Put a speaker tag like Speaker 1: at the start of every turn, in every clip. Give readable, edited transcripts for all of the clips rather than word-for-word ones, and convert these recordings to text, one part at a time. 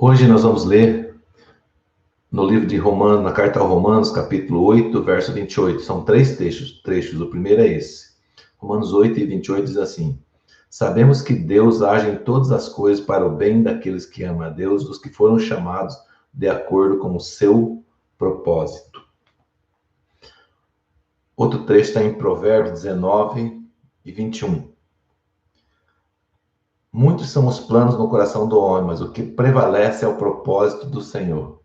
Speaker 1: Hoje nós vamos ler no livro de Romanos, na carta aos Romanos, capítulo 8, verso 28. São três trechos. O primeiro é esse. Romanos 8 e 28 diz assim: Sabemos que Deus age em todas as coisas para o bem daqueles que amam a Deus, dos que foram chamados de acordo com o seu propósito. Outro trecho está em Provérbios 19 e 21. Muitos são os planos no coração do homem, mas o que prevalece é o propósito do Senhor.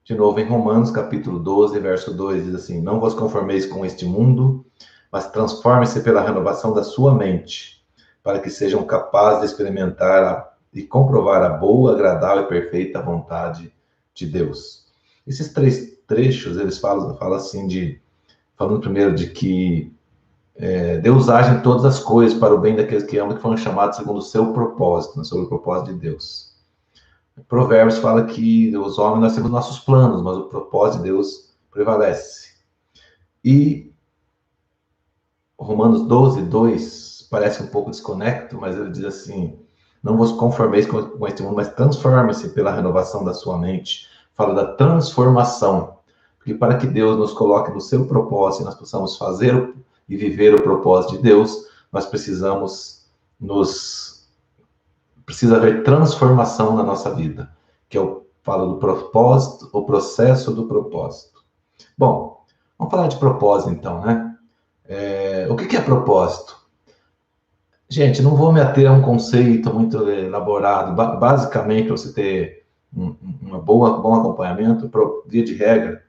Speaker 1: De novo, em Romanos, capítulo 12, verso 2, diz assim: Não vos conformeis com este mundo, mas transforme-se pela renovação da sua mente, para que sejam capazes de experimentar e comprovar a boa, agradável e perfeita vontade de Deus. Esses três trechos, eles falam assim falando primeiro de que Deus age em todas as coisas para o bem daqueles que amam, que foram chamados segundo o seu propósito, né, sobre o propósito de Deus. Provérbios fala que os homens, nós temos nossos planos, mas o propósito de Deus prevalece. E Romanos 12, 2, parece um pouco desconecto, mas ele diz assim: Não vos conformeis com este mundo, mas transforme-se pela renovação da sua mente. Fala da transformação. Porque para que Deus nos coloque no seu propósito e nós possamos fazer e viver o propósito de Deus, nós precisa haver transformação na nossa vida, que eu falo do propósito, o processo do propósito. Bom, vamos falar de propósito então, né? O que é propósito? Gente, não vou me ater a um conceito muito elaborado. Basicamente, para você ter um bom acompanhamento, via de regra,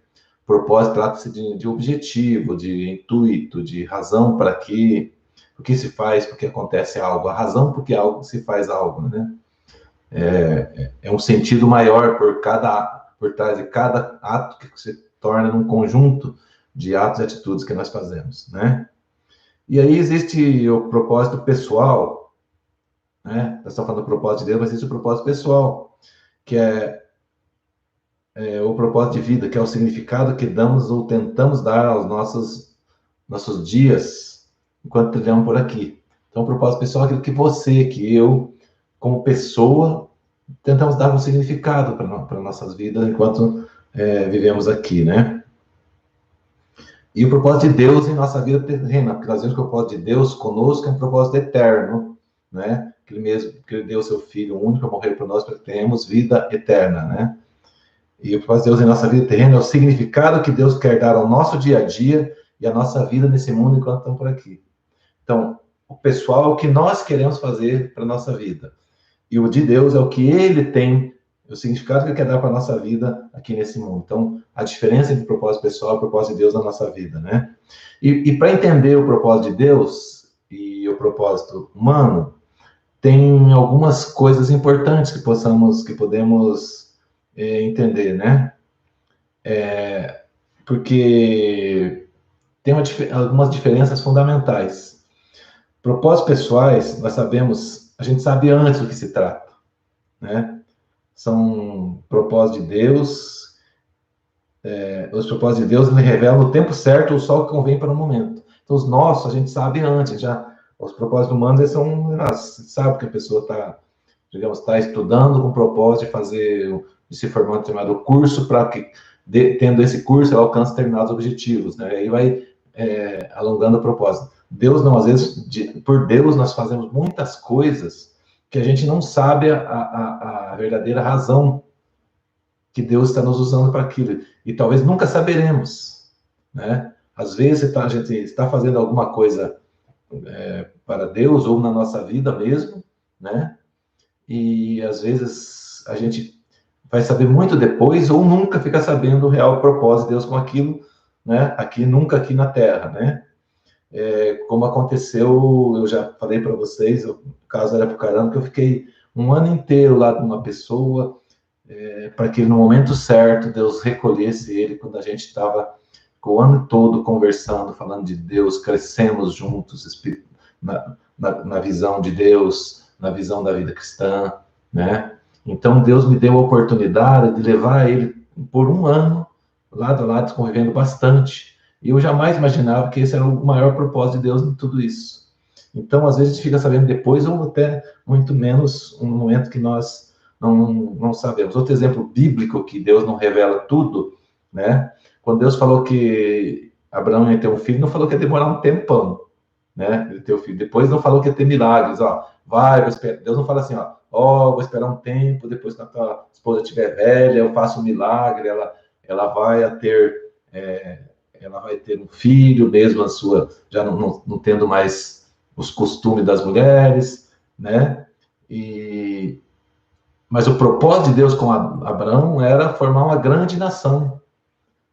Speaker 1: propósito trata-se de objetivo, de intuito, de razão para que, o que se faz, porque acontece algo, a razão porque algo se faz algo, né? É um sentido maior por trás de cada ato que se torna um conjunto de atos e atitudes que nós fazemos, né? E aí existe o propósito pessoal, né? Nós estamos falando do propósito de Deus, mas existe o propósito pessoal, que é o propósito de vida, que é o significado que damos ou tentamos dar aos nossos dias enquanto trilhamos por aqui. Então, o propósito pessoal é aquilo que você, que eu, como pessoa, tentamos dar um significado para nossas vidas enquanto vivemos aqui, né? E o propósito de Deus em nossa vida terrena, porque nós vemos que o propósito de Deus conosco é um propósito eterno, né? Que ele mesmo, que ele deu seu Filho único a morrer por nós para que tenhamos vida eterna, né? E o propósito de Deus em nossa vida terrena é o significado que Deus quer dar ao nosso dia a dia e à nossa vida nesse mundo enquanto estamos por aqui. Então, o pessoal é o que nós queremos fazer para a nossa vida. E o de Deus é o que ele tem, o significado que ele quer dar para a nossa vida aqui nesse mundo. Então, a diferença entre o propósito pessoal e o propósito de Deus na nossa vida, né? E para entender o propósito de Deus e o propósito humano, tem algumas coisas importantes que podemos entender, né? Porque tem algumas diferenças fundamentais. Propósitos pessoais, nós sabemos, a gente sabe antes do que se trata, né? São propósitos de Deus, os propósitos de Deus ele revela no tempo certo o sol que convém para o momento. Então, os nossos, a gente sabe antes, os propósitos humanos, eles sabe que a pessoa está estudando com o propósito de se formar em determinado curso, para que, tendo esse curso, ela alcance determinados objetivos, né? Aí vai alongando o propósito. Deus não, às vezes, por Deus, nós fazemos muitas coisas que a gente não sabe a verdadeira razão que Deus está nos usando para aquilo. E talvez nunca saberemos, né? Às vezes a gente está fazendo alguma coisa para Deus ou na nossa vida mesmo, né? E às vezes a gente vai saber muito depois ou nunca fica sabendo o real propósito de Deus com aquilo, né? Nunca aqui na Terra, né? Como aconteceu, eu já falei para vocês, o caso era Arapucarana, que eu fiquei um ano inteiro lá com uma pessoa, para que no momento certo Deus recolhesse ele, quando a gente estava o ano todo conversando, falando de Deus, crescemos juntos na visão de Deus, na visão da vida cristã, né? Então Deus me deu a oportunidade de levar ele por um ano, lado a lado, convivendo bastante. E eu jamais imaginava que esse era o maior propósito de Deus em tudo isso. Então, às vezes, a gente fica sabendo depois, ou até muito menos, um momento que nós não sabemos. Outro exemplo bíblico que Deus não revela tudo, né? Quando Deus falou que Abraão ia ter um filho, não falou que ia demorar um tempão, né? Ele ter o filho. Depois não falou que ia ter milagres, ó. Vou esperar. Deus não fala assim, vou esperar um tempo, depois que a tua esposa estiver velha, eu faço um milagre, ela vai ter, ela vai ter um filho, mesmo a sua, já não tendo mais os costumes das mulheres, né? Mas o propósito de Deus com Abraão era formar uma grande nação.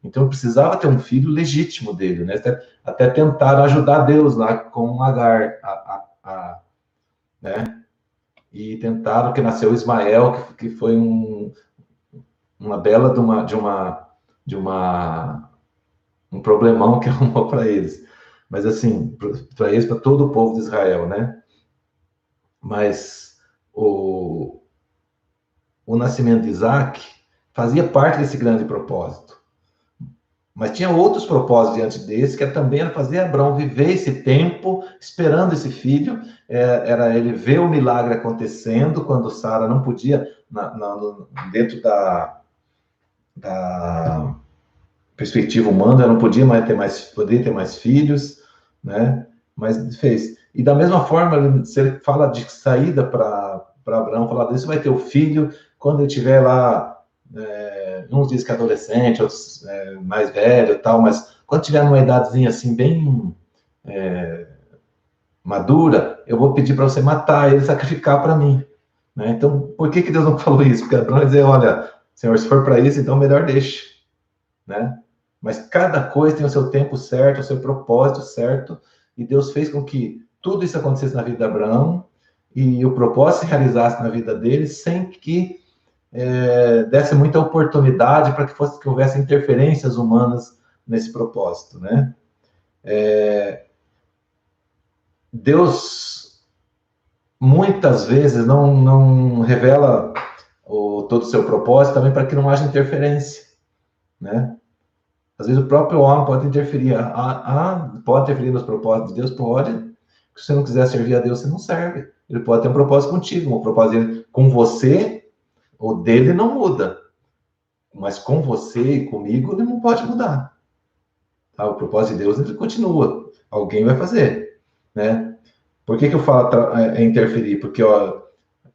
Speaker 1: Então precisava ter um filho legítimo dele, né? Até tentar ajudar Deus lá com Agar, né? E tentaram que nasceu Ismael, que foi uma bela um problemão que arrumou para eles. Mas assim, para eles, para todo o povo de Israel, né? Mas o nascimento de Isaac fazia parte desse grande propósito. Mas tinha outros propósitos diante desse, que também era fazer Abraão viver esse tempo esperando esse filho, era ele ver o milagre acontecendo, quando Sara não podia, dentro da perspectiva humana, ela não podia mais poderia ter mais filhos, né? Mas fez. E da mesma forma, se ele fala de saída para Abraão, fala disso, vai ter o filho, quando ele estiver lá, uns dizem que é adolescente, outros mais velho e tal, mas quando tiver numa idadezinha assim, bem madura, eu vou pedir para você matar ele, sacrificar para mim. Né? Então, por que Deus não falou isso? Porque Abraão vai dizer, olha, Senhor, se for para isso, então melhor deixe. Né? Mas cada coisa tem o seu tempo certo, o seu propósito certo, e Deus fez com que tudo isso acontecesse na vida de Abraão, e o propósito se realizasse na vida dele, sem que desse muita oportunidade para que houvesse interferências humanas nesse propósito, né? Deus muitas vezes não revela todo o seu propósito também para que não haja interferência, né? Às vezes o próprio homem pode interferir, pode interferir nos propósitos de Deus, pode. Se você não quiser servir a Deus, você não serve. Ele pode ter um propósito contigo, um propósito dele com você. O dele não muda, mas com você e comigo ele não pode mudar. Tá? O propósito de Deus ele continua. Alguém vai fazer, né? Por que eu falo interferir? Porque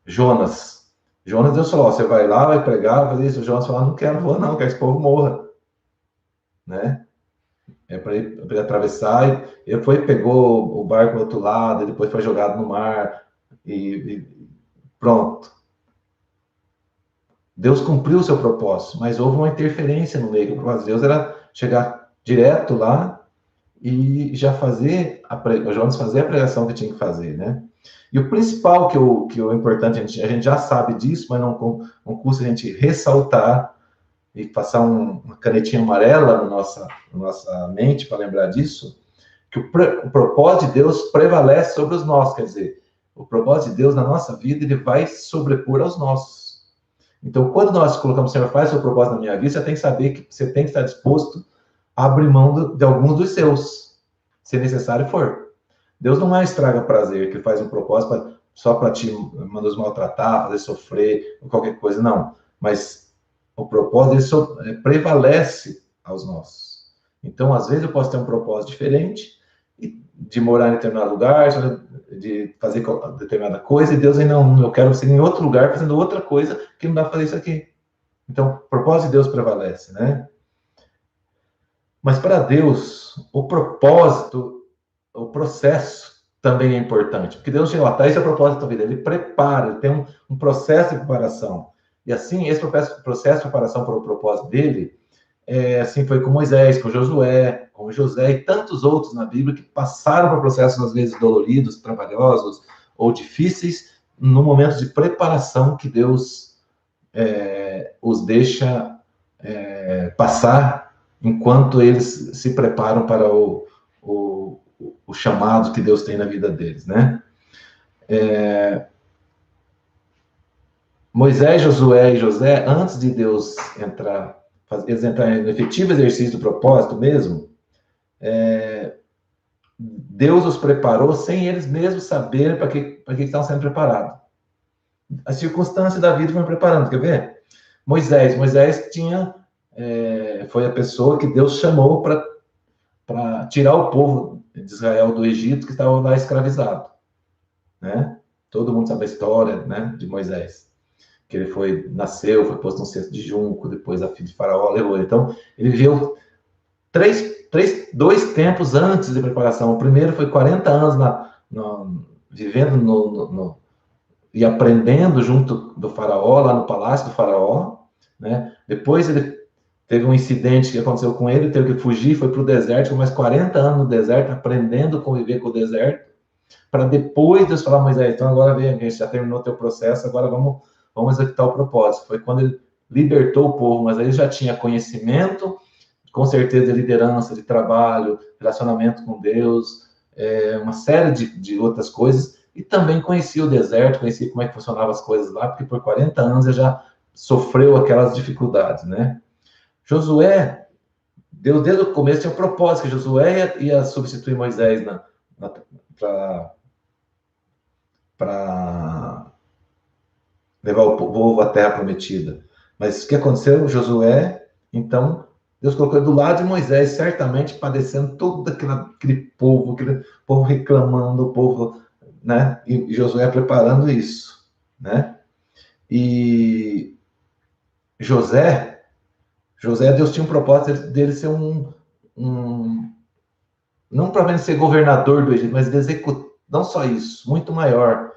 Speaker 1: Jonas, Deus falou, você vai lá, vai pregar, vai fazer isso. Jonas falou, não quero quero que esse povo morra, né? Para ele atravessar. Ele pegou o barco do outro lado, e depois foi jogado no mar e pronto. Deus cumpriu o seu propósito, mas houve uma interferência no meio. O propósito de Deus era chegar direto lá e já fazer Jonas fazer a pregação que tinha que fazer, né? E o principal que o importante, a gente já sabe disso, mas não custa a gente ressaltar e passar uma canetinha amarela na nossa mente para lembrar disso, que o propósito de Deus prevalece sobre os nossos, quer dizer, o propósito de Deus na nossa vida, ele vai sobrepor aos nossos. Então, quando nós colocamos, Senhor, faz o seu propósito na minha vida, você tem que saber que você tem que estar disposto a abrir mão de alguns dos seus, se necessário for. Deus não estraga prazer, que faz um propósito só para te nos maltratar, fazer sofrer, ou qualquer coisa, não. Mas o propósito prevalece aos nossos. Então, às vezes, eu posso ter um propósito diferente, de morar em determinado lugar, de fazer determinada coisa, e Deus ainda não, eu quero ser em outro lugar fazendo outra coisa que não dá para fazer isso aqui. Então, o propósito de Deus prevalece, né? Mas para Deus, o propósito, o processo também é importante, porque Deus chega lá, esse é o propósito da vida, ele prepara, ele tem um processo de preparação. E assim, esse processo de preparação para o propósito dele, assim foi com Moisés, com Josué, com José e tantos outros na Bíblia que passaram por processos, às vezes, doloridos, trabalhosos ou difíceis, no momento de preparação que Deus os deixa passar enquanto eles se preparam para o chamado que Deus tem na vida deles, né? Moisés, Josué e José, antes de Deus eles entrarem no efetivo exercício do propósito mesmo, Deus os preparou sem eles mesmos saberem para que estavam sendo preparados. as circunstâncias da vida foram preparando. Quer ver? Moisés tinha, foi a pessoa que Deus chamou para tirar o povo de Israel do Egito, que estava lá escravizado, né? Todo mundo sabe a história, né, de Moisés, que ele nasceu, foi posto num cesto de junco, depois a filha de Faraó levou ele. Então, ele viveu dois tempos antes de preparação. O primeiro foi 40 anos vivendo e aprendendo junto do Faraó, lá no palácio do Faraó, né? Depois ele teve um incidente que aconteceu com ele, teve que fugir, foi para o deserto, ficou mais 40 anos no deserto, aprendendo a conviver com o deserto, para depois Deus falar, Moisés, então agora vem, a gente já terminou o teu processo, agora vamos executar o propósito. Foi quando ele libertou o povo, mas aí ele já tinha conhecimento, com certeza, de liderança, de trabalho, relacionamento com Deus, uma série de outras coisas, e também conhecia o deserto, conhecia como é que funcionavam as coisas lá, porque por 40 anos ele já sofreu aquelas dificuldades, né? Josué, Deus desde o começo tinha um propósito, que Josué ia substituir Moisés para levar o povo à terra prometida. Mas o que aconteceu? Josué, então, Deus colocou ele do lado de Moisés, certamente padecendo todo aquele povo reclamando, o povo, né? E Josué preparando isso, né? E Deus tinha um propósito dele ser não para ser governador do Egito, mas de executar, não só isso, muito maior,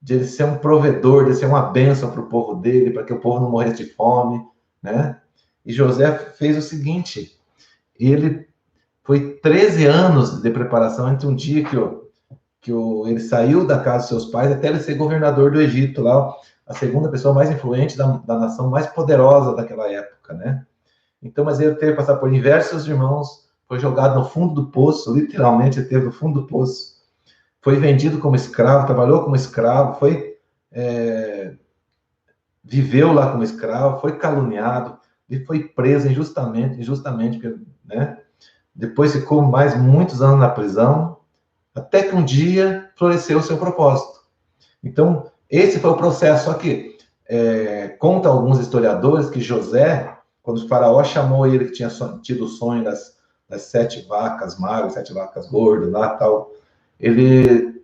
Speaker 1: de ele ser um provedor, de ser uma bênção para o povo dele, para que o povo não morresse de fome, né? E José fez o seguinte, ele foi 13 anos de preparação entre um dia ele saiu da casa dos seus pais até ele ser governador do Egito, lá, a segunda pessoa mais influente da nação mais poderosa daquela época, né? Então, mas ele teve que passar por diversos irmãos, foi jogado no fundo do poço, literalmente, ele teve no fundo do poço, foi vendido como escravo, trabalhou como escravo, viveu lá como escravo, foi caluniado, e foi preso injustamente, né? Depois ficou mais muitos anos na prisão, até que um dia floresceu o seu propósito. Então, esse foi o processo. Só que conta alguns historiadores que José, quando o faraó chamou ele, que tinha tido o sonho das 7 vacas magras, 7 vacas gordas lá tal, ele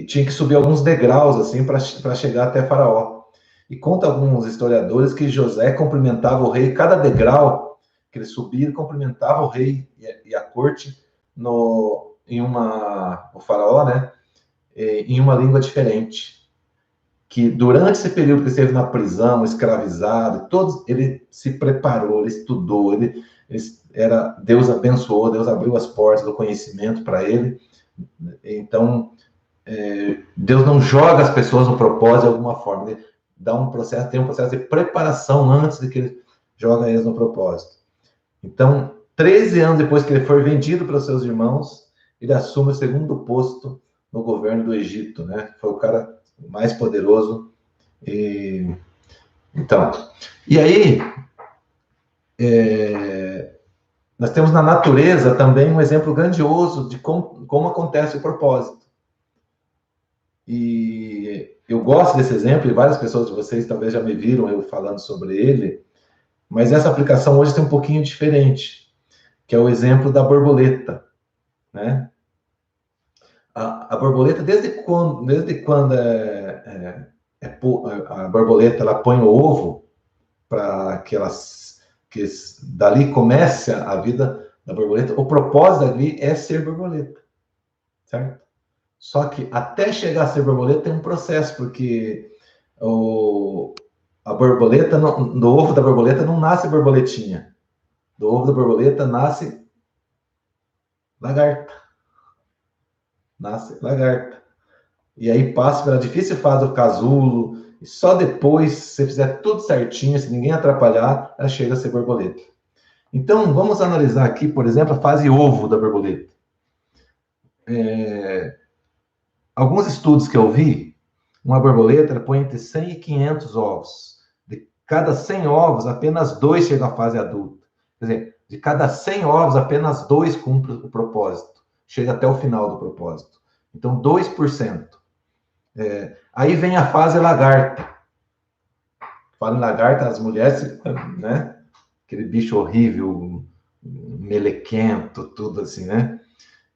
Speaker 1: tinha que subir alguns degraus assim para chegar até faraó. E conta alguns historiadores que José cumprimentava o rei, cada degrau que ele subia, ele cumprimentava o rei e a corte o faraó, né, em uma língua diferente. Que durante esse período que ele esteve na prisão, escravizado, ele se preparou, ele estudou, Deus abençoou, Deus abriu as portas do conhecimento para ele. Então, Deus não joga as pessoas no propósito de alguma forma, ele tem um processo de preparação antes de que ele joga eles no propósito. Então, 13 anos depois que ele foi vendido para os seus irmãos, ele assume o segundo posto no governo do Egito, né? Foi o cara mais poderoso. Então, e aí, nós temos na natureza também um exemplo grandioso de como acontece o propósito. E eu gosto desse exemplo, e várias pessoas de vocês talvez já me viram eu falando sobre ele, mas essa aplicação hoje tem um pouquinho diferente, que é o exemplo da borboleta, né? A borboleta, desde quando a borboleta ela põe o ovo para que dali comece a vida da borboleta, o propósito dali é ser borboleta, certo? Só que até chegar a ser borboleta tem um processo, porque a borboleta, do ovo da borboleta não nasce borboletinha. Do ovo da borboleta nasce lagarta. Nasce lagarta. E aí passa pela difícil fase do casulo, e só depois, se você fizer tudo certinho, se ninguém atrapalhar, ela chega a ser borboleta. Então, vamos analisar aqui, por exemplo, a fase ovo da borboleta. Alguns estudos que eu vi, uma borboleta põe entre 100 e 500 ovos. De cada 100 ovos, apenas 2 chegam à fase adulta. Quer dizer, de cada 100 ovos, apenas 2 cumprem o propósito. Chega até o final do propósito. Então, 2%. Aí vem a fase lagarta. Fala em lagarta, as mulheres, né? Aquele bicho horrível, melequento, tudo assim, né?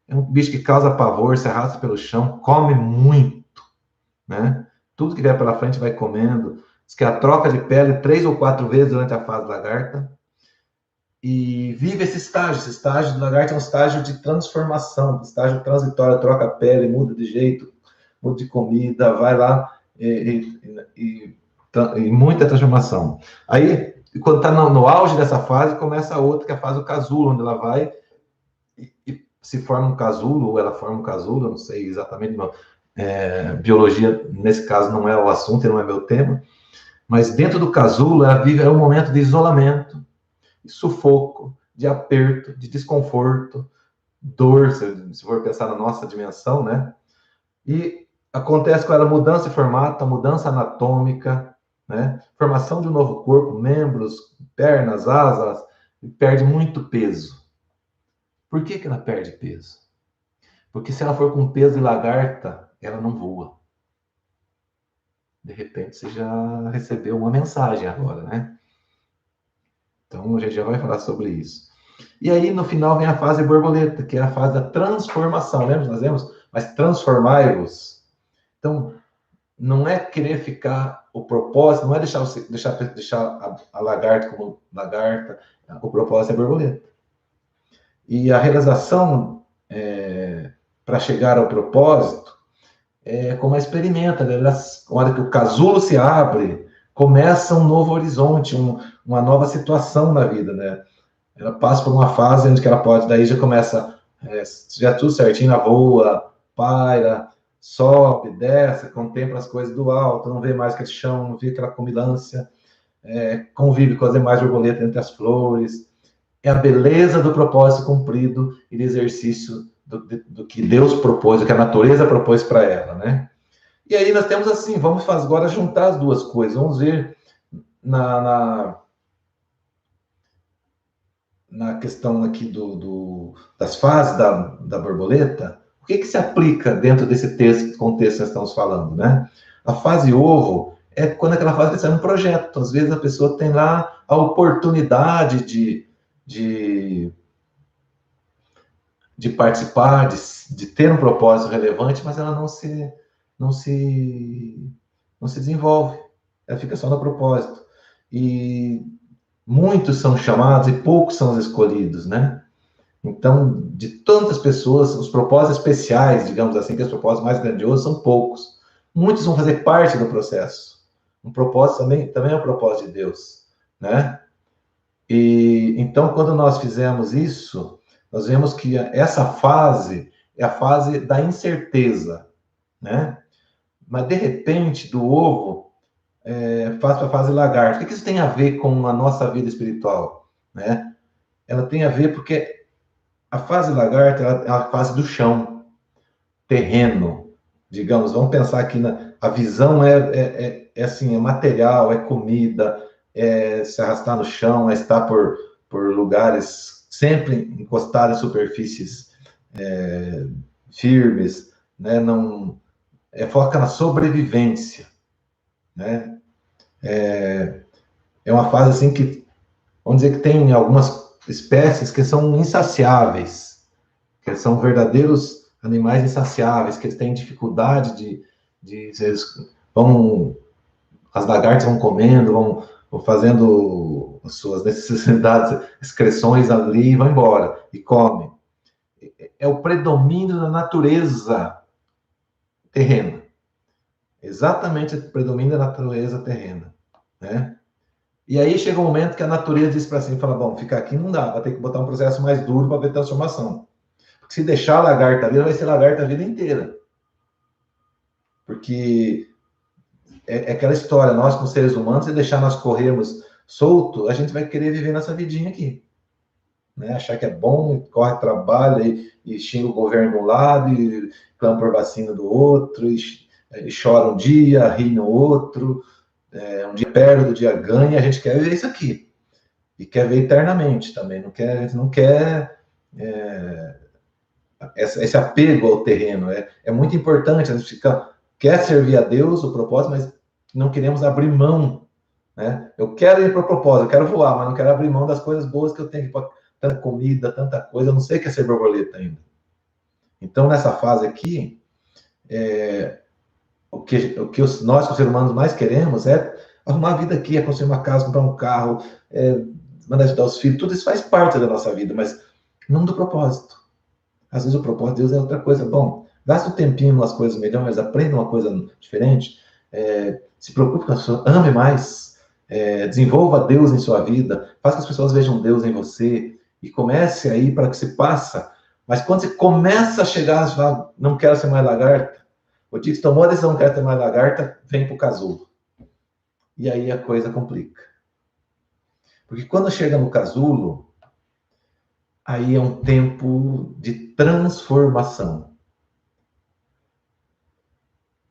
Speaker 1: É um bicho que causa pavor, se arrasta pelo chão, come muito, né? Tudo que vier pela frente vai comendo. Diz que a troca de pele 3 ou 4 vezes durante a fase lagarta. E vive esse estágio. Esse estágio do lagarto é um estágio de transformação, estágio transitório, troca a pele, muda de jeito, muda de comida, vai lá e muita transformação. Aí, quando está no auge dessa fase, começa a outra, que é a fase do casulo, onde ela vai e se forma um casulo, ou ela forma um casulo, eu não sei exatamente, biologia, nesse caso, não é o assunto, não é meu tema, mas dentro do casulo, ela vive um momento de isolamento, de sufoco, de aperto, de desconforto, dor, se for pensar na nossa dimensão, né? E acontece com ela mudança de formato, mudança anatômica, né? Formação de um novo corpo, membros, pernas, asas, e perde muito peso. Por que ela perde peso? Porque se ela for com peso de lagarta, ela não voa. De repente, você já recebeu uma mensagem agora, né? Então, a gente já vai falar sobre isso. E aí, no final, vem a fase borboleta, que é a fase da transformação. Lembra? Nós vemos? Mas transformai-vos. Então, não é querer ficar... O propósito não é deixar a lagarta como lagarta. O propósito é borboleta. E a realização, para chegar ao propósito, como a experimenta. Né? Na hora que o casulo se abre, começa um novo horizonte, uma nova situação na vida, né? Ela passa por uma fase onde ela pode, daí já começa, já tudo certinho, ela voa, paira, sobe, desce, contempla as coisas do alto, não vê mais aquele chão, não vê aquela comilança, convive com as demais borboletas entre as flores. É a beleza do propósito cumprido e do exercício do que Deus propôs, do que a natureza propôs para ela, né? E aí nós temos assim, vamos agora juntar as duas coisas, vamos ver na questão aqui das fases da borboleta, o que se aplica dentro desse contexto que nós estamos falando, né? A fase ovo é quando aquela fase está um projeto. Às vezes a pessoa tem lá a oportunidade de participar, de ter um propósito relevante, mas ela não se desenvolve. Ela fica só no propósito. E muitos são chamados e poucos são os escolhidos, né? Então, de tantas pessoas, os propósitos especiais, digamos assim, que os propósitos mais grandiosos, são poucos. Muitos vão fazer parte do processo. Um propósito também é um propósito de Deus, né? E então, quando nós fizemos isso, nós vemos que essa fase é a fase da incerteza, né? Mas, de repente, do ovo, faz para a fase lagarto. O que isso tem a ver com a nossa vida espiritual, né? Ela tem a ver porque a fase lagarta é a fase do chão, terreno, digamos. Vamos pensar aqui a visão assim, é material, é comida, é se arrastar no chão, é estar por lugares sempre encostados em superfícies firmes, né? Não foca na sobrevivência, né? É uma fase assim que, vamos dizer que tem algumas espécies que são insaciáveis, que são verdadeiros animais insaciáveis, que eles têm dificuldade eles as lagartas vão comendo, vão fazendo as suas necessidades, excreções ali e vão embora, e comem. É o predomínio da natureza terrena. Exatamente o predomínio da natureza terrena, né? E aí chega um momento que a natureza diz para si, fala, bom, ficar aqui não dá, vai ter que botar um processo mais duro para ver transformação. Porque se deixar a lagarta ali, ela vai ser lagarta a vida inteira. Porque é aquela história, nós como seres humanos, se deixar nós corrermos solto, a gente vai querer viver nessa vidinha aqui. Né? Achar que é bom, corre, trabalha e xinga o governo de um lado e clama por vacina do outro, e chora um dia, ri no outro, um dia perde, outro dia ganha, a gente quer ver isso aqui. E quer ver eternamente também, a gente não quer esse apego ao terreno. É muito importante, a gente fica quer servir a Deus, o propósito, mas não queremos abrir mão, né? Eu quero ir para o propósito, eu quero voar, mas não quero abrir mão das coisas boas que eu tenho, tanta comida, tanta coisa, eu não sei o que é ser borboleta ainda. Então, nessa fase aqui, nós, os seres humanos, mais queremos é arrumar a vida aqui, é construir uma casa, comprar um carro, mandar ajudar os filhos, tudo isso faz parte da nossa vida, mas não do propósito. Às vezes o propósito de Deus é outra coisa. Bom, gasta um tempinho em umas coisas melhores, aprenda uma coisa diferente, se preocupe com a sua, ame mais, desenvolva Deus em sua vida, faça que as pessoas vejam Deus em você e comece aí para que você passa. Mas quando você começa a chegar, você fala, não quero ser mais lagarta, o dia que você tomou a decisão, não quero ser mais lagarta, vem para o casulo. E aí a coisa complica. Porque quando chega no casulo, aí é um tempo de transformação.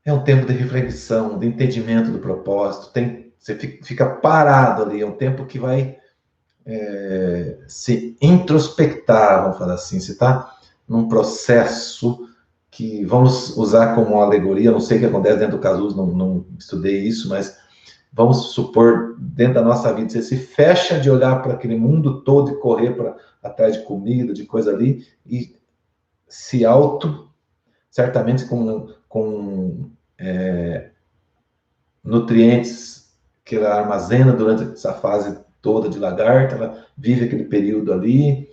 Speaker 1: É um tempo de reflexão, de entendimento do propósito. Você fica parado ali, é um tempo que vai se introspectar, vamos falar assim. Você está num processo que vamos usar como uma alegoria, não sei o que acontece dentro do casulo, não estudei isso, mas vamos supor, dentro da nossa vida, você se fecha de olhar para aquele mundo todo e correr atrás de comida, de coisa ali, e se certamente com nutrientes que ela armazena durante essa fase toda de lagarta, ela vive aquele período ali,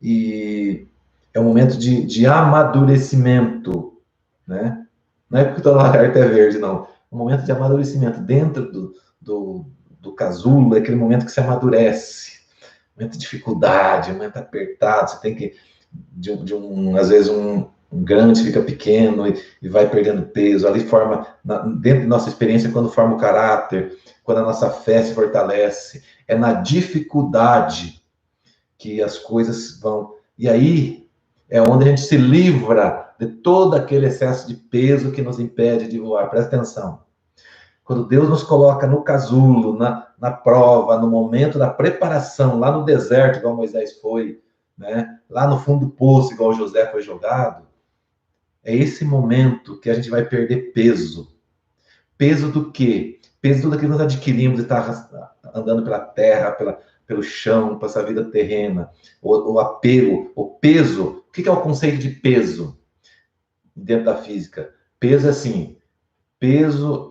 Speaker 1: e é um momento de amadurecimento, né? Não é porque toda lagarta é verde, não. É um momento de amadurecimento dentro do casulo, é aquele momento que se amadurece, momento de dificuldade, momento apertado, você tem que, às vezes, um grande fica pequeno e vai perdendo peso, ali forma, dentro da nossa experiência, quando forma o caráter, quando a nossa fé se fortalece, é na dificuldade que as coisas vão, e aí é onde a gente se livra de todo aquele excesso de peso que nos impede de voar. Presta atenção. Quando Deus nos coloca no casulo, na prova, no momento da preparação, lá no deserto, igual Moisés foi, né? Lá no fundo do poço, igual José foi jogado, é esse momento que a gente vai perder peso. Peso do quê? Peso de tudo aquilo que nós adquirimos de estar andando pela terra, pelo chão, para essa vida terrena. O apego, o peso. O que é o conceito de peso dentro da física? Peso é assim, peso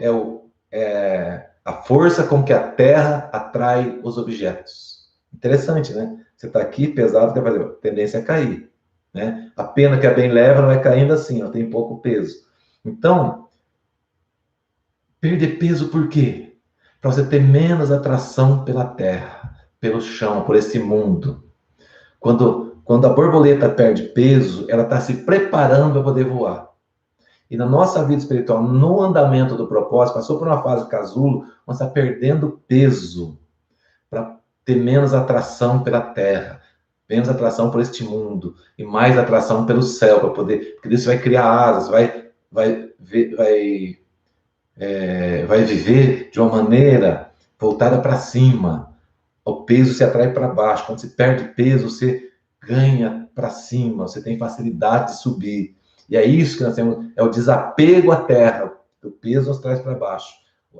Speaker 1: é a força com que a Terra atrai os objetos. Interessante, né? Você está aqui pesado, a tendência é cair. Né? A pena que a bem leva vai caindo assim, ó, tem pouco peso. Então, perder peso por quê? Para você ter menos atração pela Terra, pelo chão, por esse mundo. Quando a borboleta perde peso, ela está se preparando para poder voar. E na nossa vida espiritual, no andamento do propósito, passou por uma fase casulo, onde está perdendo peso para ter menos atração pela terra, menos atração por este mundo e mais atração pelo céu, para poder, porque isso vai criar asas, vai viver de uma maneira voltada para cima. O peso se atrai para baixo. Quando você perde peso, você ganha para cima, você tem facilidade de subir. E é isso que nós temos, é o desapego à terra. O peso nos traz para baixo.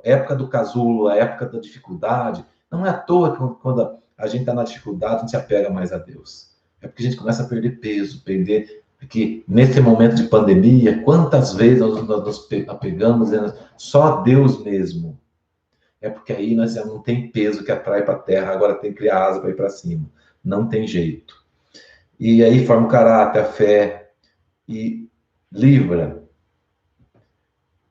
Speaker 1: A época do casulo, a época da dificuldade. Não é à toa que quando a gente está na dificuldade, a gente se apega mais a Deus. É porque a gente começa a perder peso, porque nesse momento de pandemia, quantas vezes nós nos apegamos só a Deus mesmo. É porque aí nós não tem peso que atrai para a terra, agora tem que criar asa para ir para cima. Não tem jeito. E aí forma o caráter, a fé, e livra.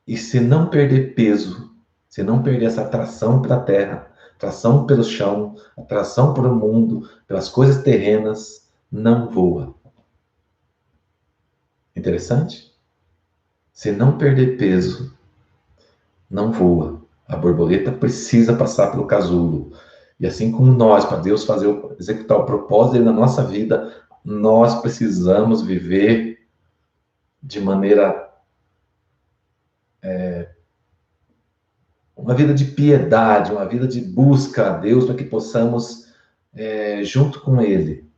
Speaker 1: E se não perder peso, se não perder essa atração para a terra, atração pelo chão, atração pelo mundo, pelas coisas terrenas, não voa. Interessante? Se não perder peso, não voa. A borboleta precisa passar pelo casulo. E assim como nós, para Deus executar o propósito dele na nossa vida, nós precisamos viver de maneira uma vida de piedade, uma vida de busca a Deus, para que possamos, junto com Ele,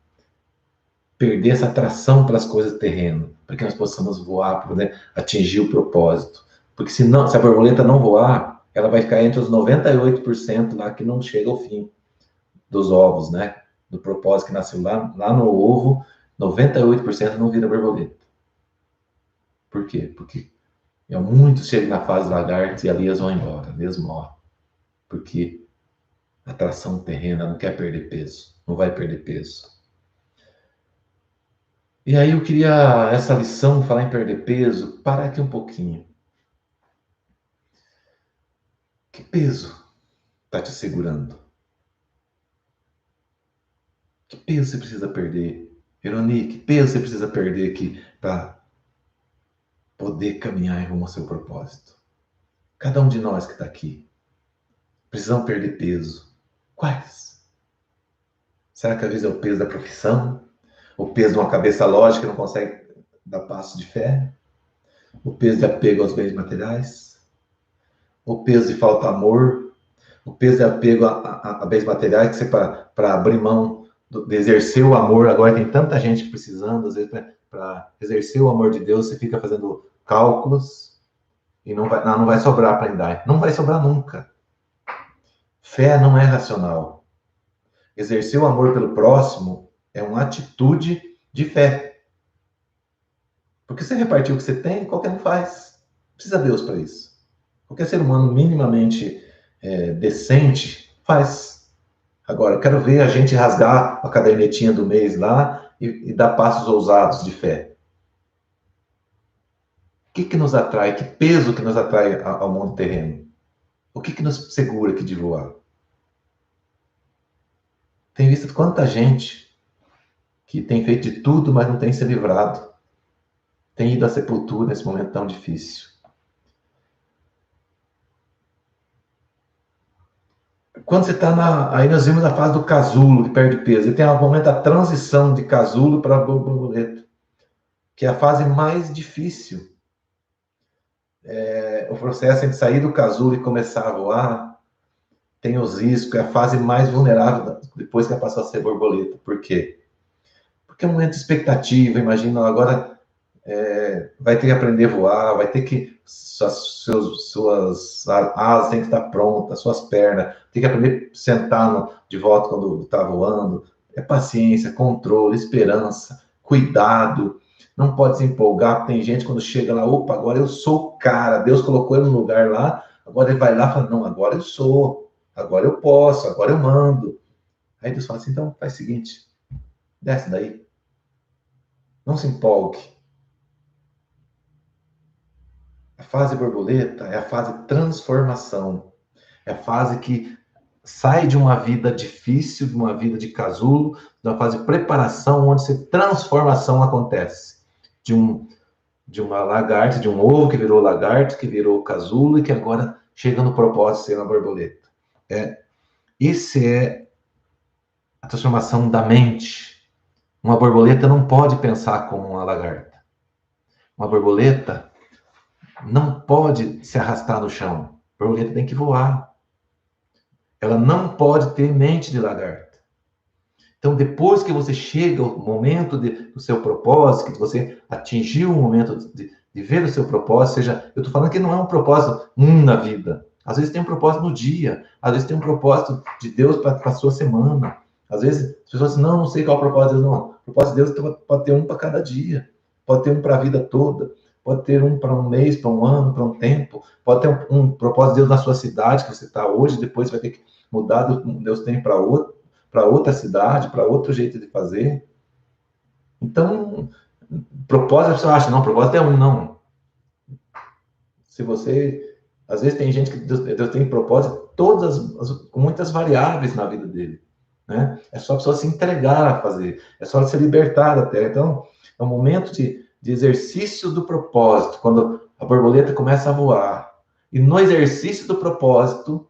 Speaker 1: perder essa atração pelas coisas terrenas, para que nós possamos voar, para poder atingir o propósito. Porque se a borboleta não voar, ela vai ficar entre os 98% lá que não chega ao fim dos ovos, né? Do propósito que nasceu lá no ovo, 98% não vira borboleta. Por quê? Porque muitos chegam na fase lagarto e ali eles vão embora, eles morrem. Porque a atração terrena não quer perder peso, não vai perder peso. E aí eu queria, essa lição, falar em perder peso, parar aqui um pouquinho. Que peso está te segurando? Que peso você precisa perder? Veronique, que peso você precisa perder aqui para poder caminhar em rumo ao seu propósito? Cada um de nós que está aqui, precisamos perder peso. Quais? Será que às vezes é o peso da profissão? O peso de uma cabeça lógica que não consegue dar passo de fé? O peso de apego aos bens materiais? O peso de falta de amor? O peso de apego a bens materiais que você, para abrir mão de exercer o amor, agora tem tanta gente precisando, às vezes, para exercer o amor de Deus, você fica fazendo cálculos e não vai sobrar para dar. Não vai sobrar nunca. Fé não é racional. Exercer o amor pelo próximo é uma atitude de fé. Porque você repartir o que você tem, qualquer um faz. Não precisa de Deus para isso. Qualquer ser humano minimamente decente faz. Agora, eu quero ver a gente rasgar a cadernetinha do mês lá e dar passos ousados de fé. O que nos atrai? Que peso que nos atrai ao mundo terreno? O que nos segura aqui de voar? Tem visto quanta gente que tem feito de tudo, mas não tem se livrado. Tem ido à sepultura nesse momento tão difícil. Quando você está aí nós vimos a fase do casulo, que perde peso. E tem um momento da transição de casulo para borboleta, que é a fase mais difícil. O processo entre sair do casulo e começar a voar tem os riscos, é a fase mais vulnerável depois que passou a ser borboleta. Por quê? Porque é um momento de expectativa. Imagina, agora vai ter que aprender a voar, vai ter que suas asas têm que estar prontas, suas pernas, tem que aprender a sentar de volta quando está voando. É paciência, controle, esperança, cuidado. Não pode se empolgar, tem gente quando chega lá, opa, agora eu sou o cara, Deus colocou ele no lugar lá, agora ele vai lá e fala, não, agora eu sou, agora eu posso, agora eu mando. Aí Deus fala assim, então faz o seguinte, desce daí, não se empolgue. A fase borboleta é a fase de transformação. É a fase que sai de uma vida difícil, de uma vida de casulo, de uma fase de preparação, onde transformação acontece. De uma lagarta, de um ovo que virou lagarto, que virou casulo e que agora chega no propósito de ser uma borboleta. Esse é a transformação da mente. Uma borboleta não pode pensar como uma lagarta. Uma borboleta não pode se arrastar no chão. A borboleta tem que voar. Ela não pode ter mente de lagarta. Então, depois que você chega ao momento do seu propósito, que você atingiu o momento de ver o seu propósito, seja, eu estou falando que não é um propósito na vida. Às vezes tem um propósito no dia, às vezes tem um propósito de Deus para a sua semana. Às vezes as pessoas dizem, não sei qual é o propósito de Deus. Não, o propósito de Deus pode ter um para cada dia, pode ter um para a vida toda. Pode ter um para um mês, para um ano, para um tempo. Pode ter um propósito de Deus na sua cidade, que você está hoje, depois vai ter que mudar, Deus tem para outra cidade, para outro jeito de fazer. Então, propósito, você acha, não, propósito é não. Se você, às vezes tem gente que Deus tem propósito, com muitas variáveis na vida dele. Né? É só a pessoa se entregar a fazer, é só se libertar da terra. Então, é um momento de exercício do propósito, quando a borboleta começa a voar. E no exercício do propósito,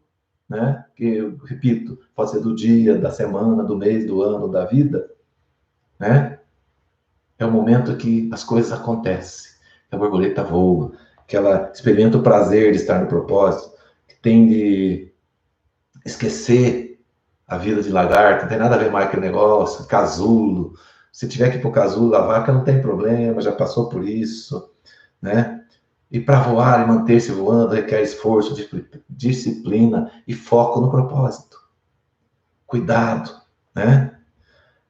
Speaker 1: né, que eu repito, pode ser do dia, da semana, do mês, do ano, da vida, né, é o momento que as coisas acontecem, que a borboleta voa, que ela experimenta o prazer de estar no propósito, que tem de esquecer a vida de lagarto, não tem nada a ver mais com aquele negócio, casulo. Se tiver que ir para o casulo, a vaca não tem problema, já passou por isso, né? E para voar e manter-se voando requer esforço, disciplina e foco no propósito. Cuidado, né?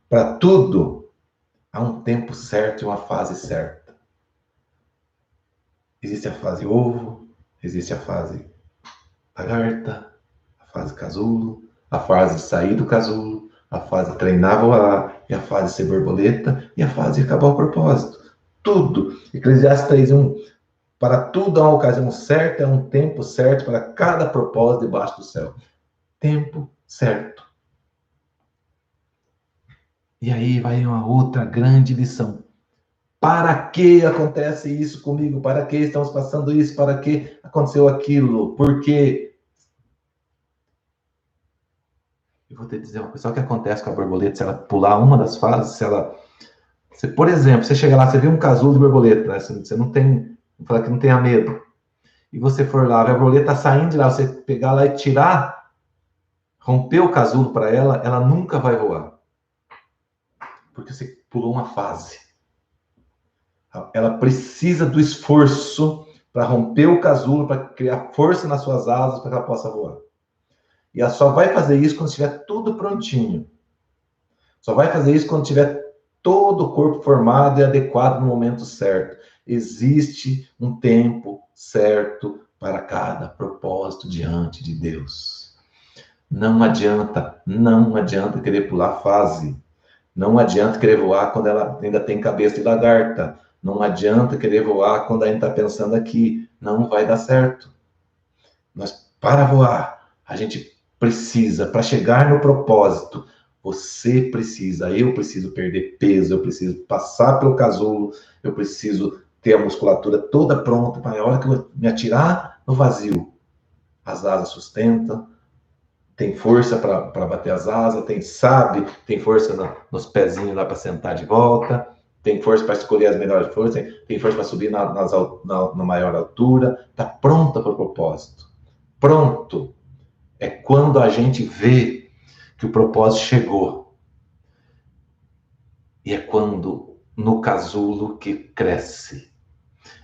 Speaker 1: Para tudo, há um tempo certo e uma fase certa. Existe a fase ovo, existe a fase lagarta, a fase casulo, a fase de sair do casulo, a fase de treinar voar, e a fase de ser borboleta, e a fase de acabar o propósito. Tudo. Eclesiastes 3:1. Para tudo há uma ocasião certa, é um tempo certo para cada propósito debaixo do céu. Tempo certo. E aí vai uma outra grande lição. Para que acontece isso comigo? Para que estamos passando isso? Para que aconteceu aquilo? Por quê? Eu vou te dizer uma coisa. Sabe o que acontece com a borboleta se ela pular uma das fases? Por exemplo, você chega lá, você viu um casulo de borboleta, né? Você não tem, vou falar que não tenha medo. E você for lá, a borboleta tá saindo de lá, você pegar lá e tirar, romper o casulo para ela, ela nunca vai voar. Porque você pulou uma fase. Ela precisa do esforço para romper o casulo, para criar força nas suas asas, para que ela possa voar. E ela só vai fazer isso quando estiver tudo prontinho. Só vai fazer isso quando tiver todo o corpo formado e adequado no momento certo. Existe um tempo certo para cada propósito diante de Deus. Não adianta querer pular fase. Não adianta querer voar quando ela ainda tem cabeça de lagarta. Não adianta querer voar quando ainda está pensando aqui. Não vai dar certo. Mas para voar, a gente precisa, para chegar no propósito, eu preciso perder peso, eu preciso passar pelo casulo, eu preciso ter a musculatura toda pronta para a hora que eu me atirar no vazio. As asas sustentam, tem força para bater as asas, tem força nos pezinhos lá para sentar de volta, tem força para escolher as melhores forças, tem força para subir na maior altura, está pronta para o propósito. Pronto. É quando a gente vê que o propósito chegou. E é quando, no casulo que cresce.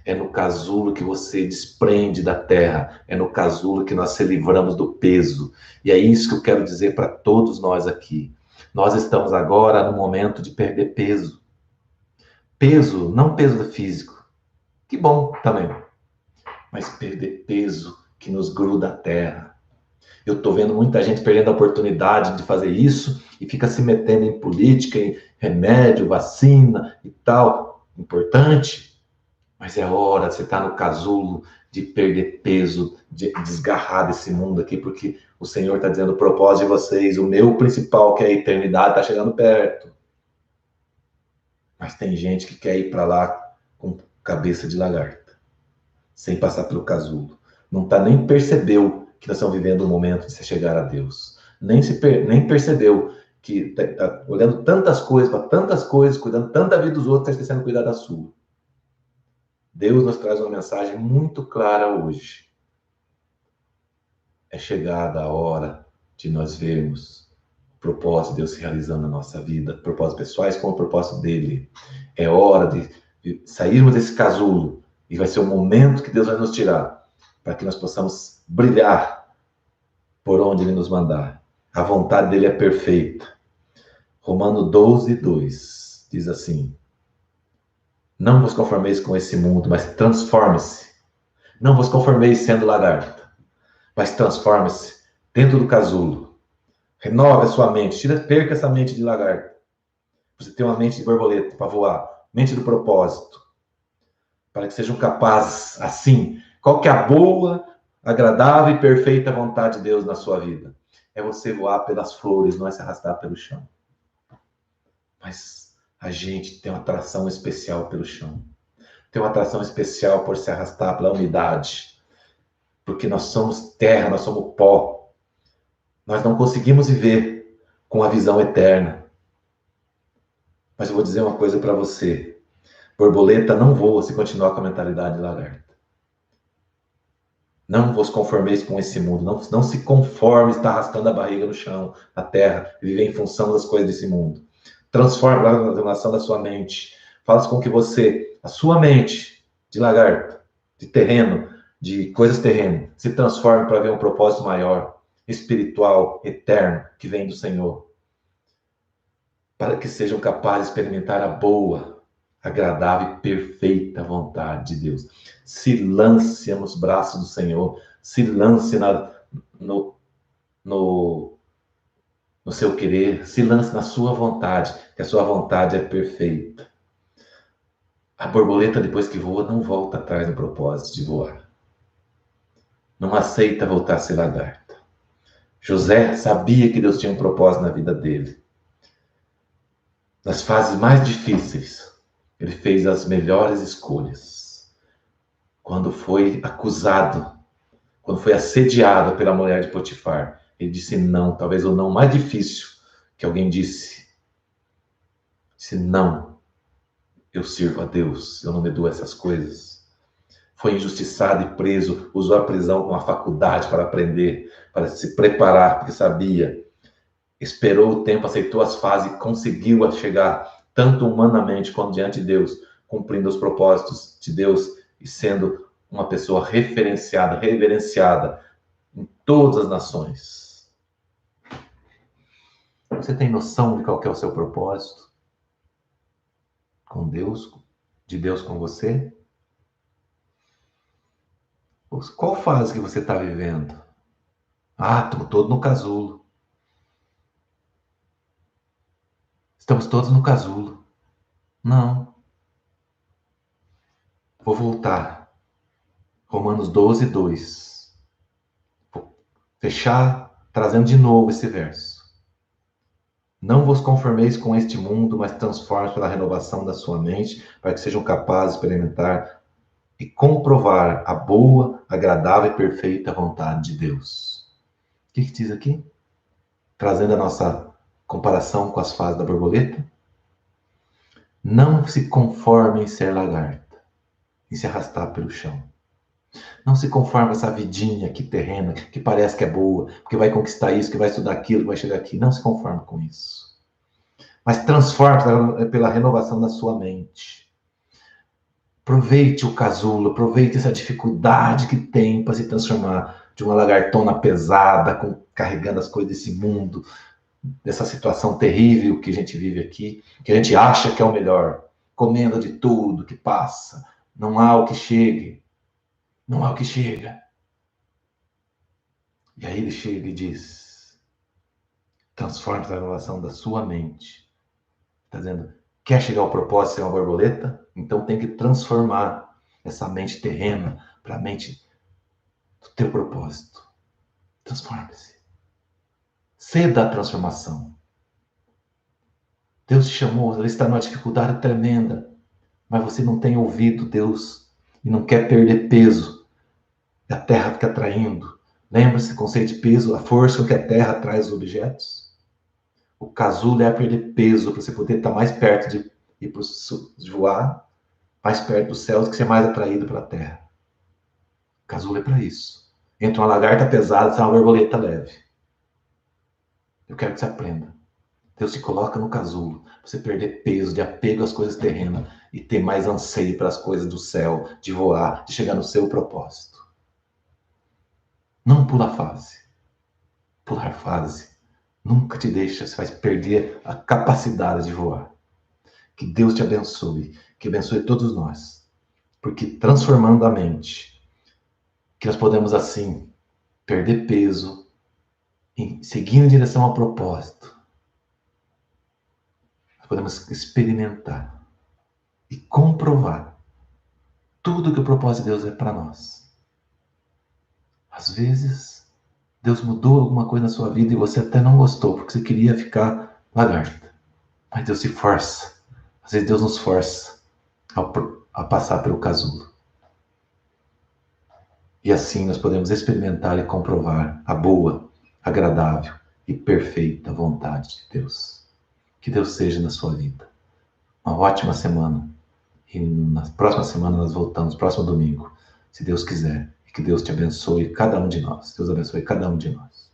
Speaker 1: É no casulo que você desprende da terra. É no casulo que nós se livramos do peso. E é isso que eu quero dizer para todos nós aqui. Nós estamos agora no momento de perder peso. Peso, não peso físico. Que bom também. Mas perder peso que nos gruda à terra. Eu estou vendo muita gente perdendo a oportunidade de fazer isso e fica se metendo em política, em remédio, vacina e tal. Importante, mas é hora, você está no casulo de perder peso, de desgarrar desse mundo aqui, porque o Senhor está dizendo o propósito de vocês, o meu principal, que é a eternidade, está chegando perto. Mas tem gente que quer ir para lá com cabeça de lagarta, sem passar pelo casulo. Não está nem percebeu que nós estamos vivendo um momento de se chegar a Deus. Nem percebeu que tá olhando tantas coisas, para tantas coisas, cuidando tanto da vida dos outros, está esquecendo de cuidar da sua. Deus nos traz uma mensagem muito clara hoje. É chegada a hora de nós vermos o propósito de Deus se realizando na nossa vida, propósitos pessoais com o propósito dele. É hora de sairmos desse casulo e vai ser o momento que Deus vai nos tirar para que nós possamos brilhar por onde ele nos mandar. A vontade dele é perfeita. Romano 12:2 diz assim: não vos conformeis com esse mundo, mas transforme-se. Não vos conformeis sendo lagarta, mas transforme-se dentro do casulo. Renove a sua mente, perca essa mente de lagarta. Você tem uma mente de borboleta para voar, mente do propósito, para que sejam capazes, assim, qual que é a boa, agradável e perfeita vontade de Deus na sua vida? É você voar pelas flores, não é se arrastar pelo chão. Mas a gente tem uma atração especial pelo chão. Tem uma atração especial por se arrastar pela umidade. Porque nós somos terra, nós somos pó. Nós não conseguimos viver com a visão eterna. Mas eu vou dizer uma coisa para você. Borboleta não voa se continuar com a mentalidade de lagarta. Não vos conformeis com esse mundo. Não se conforme estar arrastando a barriga no chão, na terra, e viver em função das coisas desse mundo. Transforme a relação da sua mente. Faça com que você, a sua mente de lagarta, de terreno, de coisas terrenas, se transformem para ver um propósito maior, espiritual, eterno, que vem do Senhor. Para que sejam capazes de experimentar a boa, agradável e perfeita vontade de Deus. Se lance nos braços do Senhor, se lance no seu querer, se lance na sua vontade, que a sua vontade é perfeita. A borboleta, depois que voa, não volta atrás no propósito de voar. Não aceita voltar a ser lagarta. José sabia que Deus tinha um propósito na vida dele. Nas fases mais difíceis, ele fez as melhores escolhas. Quando foi acusado, quando foi assediado pela mulher de Potifar, ele disse não, talvez o não mais difícil que alguém disse. Disse não, eu sirvo a Deus, eu não me dou essas coisas. Foi injustiçado e preso, usou a prisão como uma faculdade para aprender, para se preparar, porque sabia. Esperou o tempo, aceitou as fases e conseguiu chegar, tanto humanamente quanto diante de Deus, cumprindo os propósitos de Deus e sendo uma pessoa referenciada, reverenciada em todas as nações. Você tem noção de qual que é o seu propósito? Com Deus? De Deus com você? Qual fase que você está vivendo? Ah, estou todo no casulo. Estamos todos no casulo. Não. Vou voltar. Romanos 12, 2. Vou fechar trazendo de novo esse verso. Não vos conformeis com este mundo, mas transforme pela renovação da sua mente, para que sejam capazes de experimentar e comprovar a boa, agradável e perfeita vontade de Deus. O que diz aqui? Trazendo a nossa comparação com as fases da borboleta. Não se conforme em ser lagarta e se arrastar pelo chão. Não se conforme com essa vidinha aqui terrena, que parece que é boa, que vai conquistar isso, que vai estudar aquilo, que vai chegar aqui. Não se conforme com isso. Mas transforme pela renovação da sua mente. Aproveite o casulo, aproveite essa dificuldade que tem para se transformar de uma lagartona pesada, carregando as coisas desse mundo, dessa situação terrível que a gente vive aqui, que a gente acha que é o melhor, comendo de tudo que passa. Não há o que chegue. Não há o que chega. E aí ele chega e diz, transforme a renovação da sua mente. Está dizendo, quer chegar ao propósito de ser uma borboleta? Então tem que transformar essa mente terrena para a mente do teu propósito. Transforme-se. Ceda a transformação. Deus te chamou, você está numa dificuldade tremenda, mas você não tem ouvido Deus e não quer perder peso. E a terra fica atraindo. Lembra-se, conceito de peso, a força com que a terra atrai os objetos? O casulo é perder peso para você poder estar mais perto de ir para de voar, mais perto dos céus, que ser mais atraído para a terra. O casulo é para isso. Entra uma lagarta pesada, sai uma borboleta leve. Eu quero que você aprenda. Deus te coloca no casulo, para você perder peso, de apego às coisas terrenas e ter mais anseio para as coisas do céu, de voar, de chegar no seu propósito. Não pula fase. Pular fase nunca te deixa, você vai perder a capacidade de voar. Que Deus te abençoe, que abençoe todos nós. Porque transformando a mente, que nós podemos assim perder peso, e seguindo em direção ao propósito. Nós podemos experimentar e comprovar tudo que o propósito de Deus é para nós. Às vezes, Deus mudou alguma coisa na sua vida e você até não gostou, porque você queria ficar lagarta. Mas Deus se força. Às vezes Deus nos força a passar pelo casulo. E assim nós podemos experimentar e comprovar a boa, agradável e perfeita vontade de Deus. Que Deus seja na sua vida. Uma ótima semana. E na próxima semana nós voltamos, próximo domingo, se Deus quiser. E que Deus te abençoe, cada um de nós. Deus abençoe cada um de nós.